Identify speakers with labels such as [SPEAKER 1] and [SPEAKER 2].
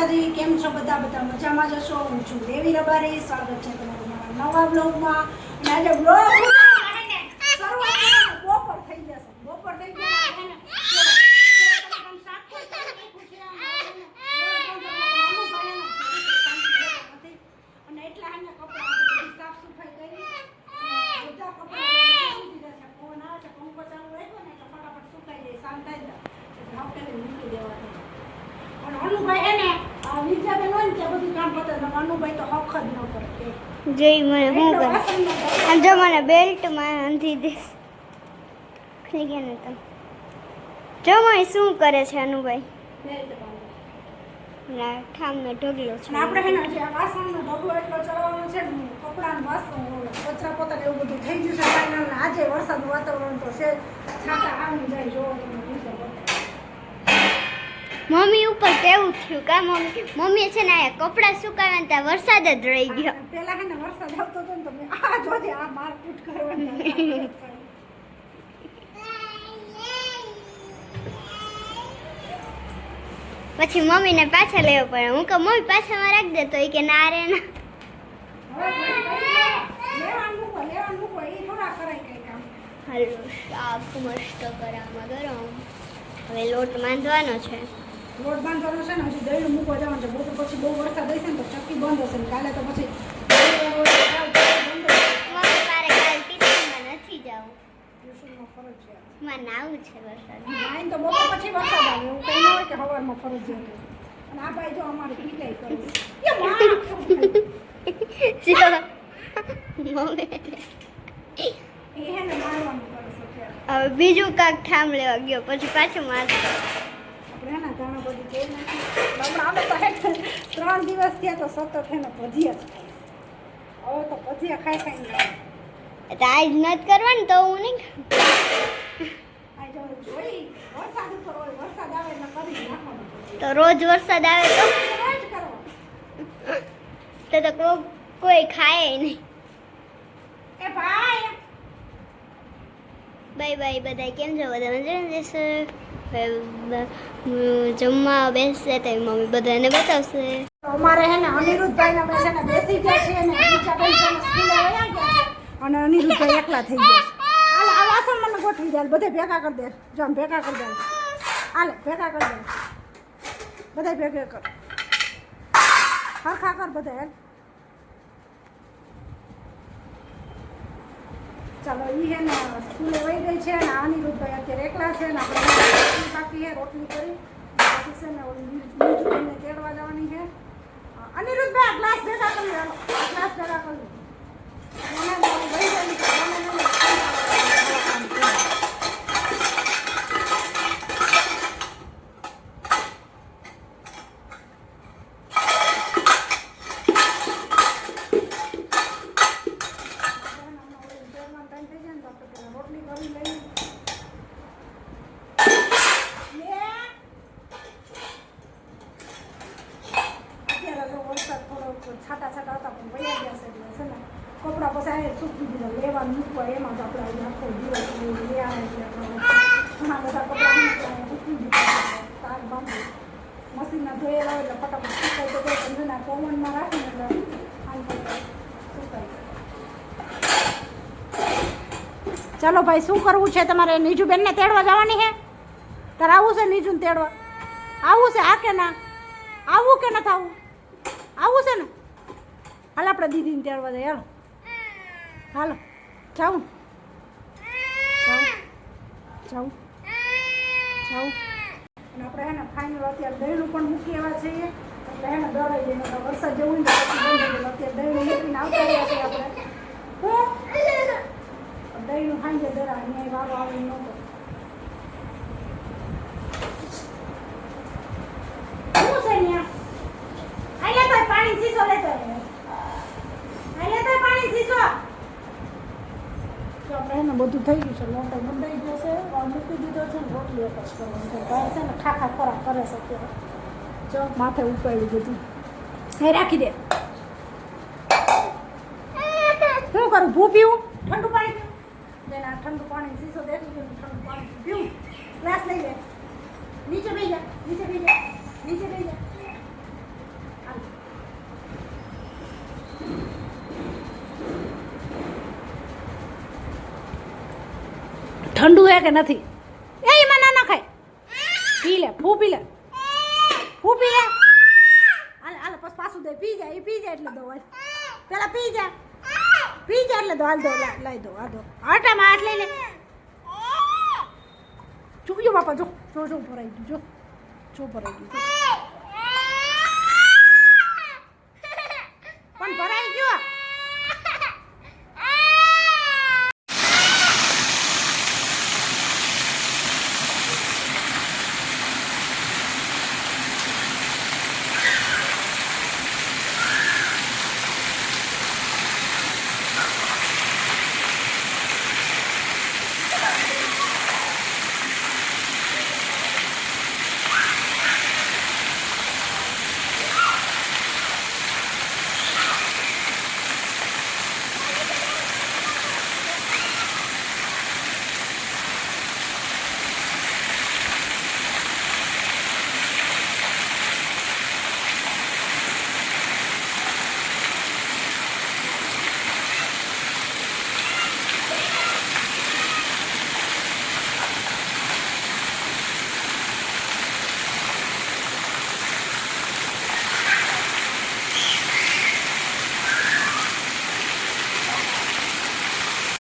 [SPEAKER 1] માતાજી, કેમ છો બધા? બધા મજામાં જશો. હું છું દેવી રબારી. સ્વાગત છે તમારું મારા નવા બ્લોગમાં. અને આજે બ્લોગ શરૂઆત બપોર થઈ જશે. બપોર થઈ ગયા અને એટલા એને કપડા સાફ સફાઈ કરી બધા કપડા ફોન આવે છે, પંખો ચાલુ રાખ્યો ને એટલે ફટાફટ સુકાઈ જાય, શાંત થઈ જાય. મૂકી દેવા પણ અનુભાઈ હે ને વિદ્યાબેન હોય ને ત્યાં બધું કામ પતે. અનુભાઈ તો હક જ ન કરે.
[SPEAKER 2] જોઈ મને હું કરે આમ જો મને બેલ્ટમાં અંધી દે ખલી ગયા ને તમે જો મને શું કરે છે અનુભાઈ
[SPEAKER 1] બેલ્ટ બાંધે
[SPEAKER 2] ના ઠામનો ઢગલો છે.
[SPEAKER 1] આપણે હે ને જે આ વાસણનો ઢગલો એટલો ચલાવવાનો છે ને, કપડાં વાસણ કચરા પોતા એવું બધું થઈ ગયું છે ફાઇનલ. આજે વરસાદનું વાતાવરણ તો છે, છાતા આવી જાય. જોવો તમે
[SPEAKER 2] મમ્મી ઉપર કેવું થયું કા મમ્મી છે ને આ કપડાં સુકાવ્યા ત્યાં વરસાદ જ રહી ગયો.
[SPEAKER 1] પેલા હે ને વરસાદ આવતો હતો ને તો મેં આ જોજે આ મારકૂટ કરવાની
[SPEAKER 2] પછી મમ્મીને પાછા લેવો પડે. હું કહું મમ્મી પાછામાં રાખ દે તો એ કે ના રે ના. હાલો શાક મસ્ત કરામાં ગરમ. હવે લોટ બાંધવાનો છે.
[SPEAKER 1] લોટ બાંધવાનો છે ને, હજી દહીં મૂકવા જવાનું છે. બપોર પછી બહુ વરસાદ હશે ને તો ચક્કી બંધ હશે ને કાલે તો પછી
[SPEAKER 2] મારે કાલ ટ્યુશનમાં નથી જવું.
[SPEAKER 1] ટ્યુશનમાં ફરજિયાત
[SPEAKER 2] માં નાવું છે વરસાદ.
[SPEAKER 1] આઈને તો બપોર પછી વરસાદ આવે એવું કંઈ ન હોય કે સવારમાં ફરજિયાત. અને આ ભાઈ જો અમારી પીટાઈ કરે એ હે ને મારવાનું કરે છે.
[SPEAKER 2] હવે બીજું કાક ઠામ લેવા ગયો પછી પાછું મારતો.
[SPEAKER 1] આપણે હે ને ઘણા બધું જોઈ નાખી. આપણે તો હે 3 દિવસ થયા તો સતત હે ને ભજીયા જ ખાય. હવે તો ભજીયા ખાઈ ખાઈને
[SPEAKER 2] તો આજ નથી કરવાનું તો હું નહીં
[SPEAKER 1] આ જો જોઈ વરસાદ ઉપર હોય, વરસાદ આવે એટલે કરી નાખવાનું.
[SPEAKER 2] તો રોજ વરસાદ આવે તો
[SPEAKER 1] રોજ કરો
[SPEAKER 2] કોઈ ખાય નહીં.
[SPEAKER 1] એ ભાઈ
[SPEAKER 2] બાય બાય બધા. કેમ છો બધા મજામાં જશે? જમવા બેસશે તો મમ્મી બધાને બતાવશે.
[SPEAKER 1] અમારે હે ને અનિરુદ્ધભાઈ અમે છે ને બેસી ગયા છે ને બીજા ભાઈ છે ને સ્કૂલે વયા ગયા છે અને અનિરુદ્ધભાઈ એકલા થઈ ગયા છે. હાલ આ વાસણ મને ગોઠવી દે, બધે ભેગા કરી દે. જો આમ ભેગા કરી દે. હાલે ભેગા કરી દે, બધા ભેગા કર, હરખા કર બધા. હેલ ચાલો એ હે ને સ્કૂલે વહી ગઈ છે ને અનિરુદ્ધભાઈ અત્યારે એકલા છે ને આપણે રોટલી બાકી છે, રોટલી કરી પછી છે ને નીચું તેડવા જવાની છે. અનિરુદ્ધભાઈ આ ગ્લાસ ભેગા કરી લો, ગ્લાસ ભેગા કરી લો. રોટલી કરી લઈ વરસાદ થોડો છાટા છાટા હતા પણ વયા ગયા છે એટલે છે ને કપડાં પછી સૂકી દીધા લેવા મૂકવા એમાં જ આપણે આખો દિવસ લઈ આવે એટલે ઘણા બધા કપડાં સૂકી દીધા. તાર બાંધી મશીનમાં ધોયેલા હોય એટલે ફટાફટ સુકાઈ તો કોઈ સમજના પવનમાં રાખીને એટલે સુકાઈ. ચાલો ભાઈ, શું કરવું છે તમારે? નીજુબેનને તેડવા જવાની છે? તારે આવું છે નીજુને તેડવા? આવું છે? હા કે ના? આવું કે નથી આવું? આવું છે ને? હાલ આપણે દીદીને તેડવા જઈએ. હાલો હાલો જાઉં જાઉં જાઉં જાઉં. અને આપણે હે ને ફાઇનલ અત્યારે દહીંનું પણ મૂકી આવ્યા છીએ એટલે હે ને દળાઈ જઈને વરસાદ જેવું ને પછી બંધ થઈ ગયું. અત્યારે દહીંનું મૂકીને આવતા રહ્યા છીએ આપણે. દહીંનું ખાઈ દરા અહીંયા વારો આવી નહોતો. શું છે અહીંયા? આ લેતો પાણી શીશો લેતો. આ લેતો પાણી શીશો. તો આપણે એને બધું થઈ ગયું છે. લોટો બંધાઈ ગયો છે, મૂકી દીધો છે ને રોટલી એક જ કરવાની છે. ભાઈ છે ને ખાખા ખોરાક કરે છે અત્યારે. જો માથે ઉપાડ્યું બધું. એ રાખી દે. શું કરું? ભૂ પીવું? ઠંડુ પાણી પીવું? બેના ઠંડુ પાણી શીશો દેખી ગયું. ઠંડુ પાણી પીવું. ગ્લાસ લઈ લે. નીચે બેસી જા, નીચે બેસી જા, નીચે બેસી જા. હે કે નથી એ એમાં ના ખાય પી લે ફૂ પી લે ફૂ પી લે હાલ હાલ પછી પાછું દે પી જાય એ પી જાય એટલે દો હાલ પેલા પી જા એટલે દો હાલ દો લાઈ દો આ દો આટામાં હાથ લઈ લે ચૂક્યો બાપા જો જો જો ભરાઈ ગયું જો ભરાઈ ગયું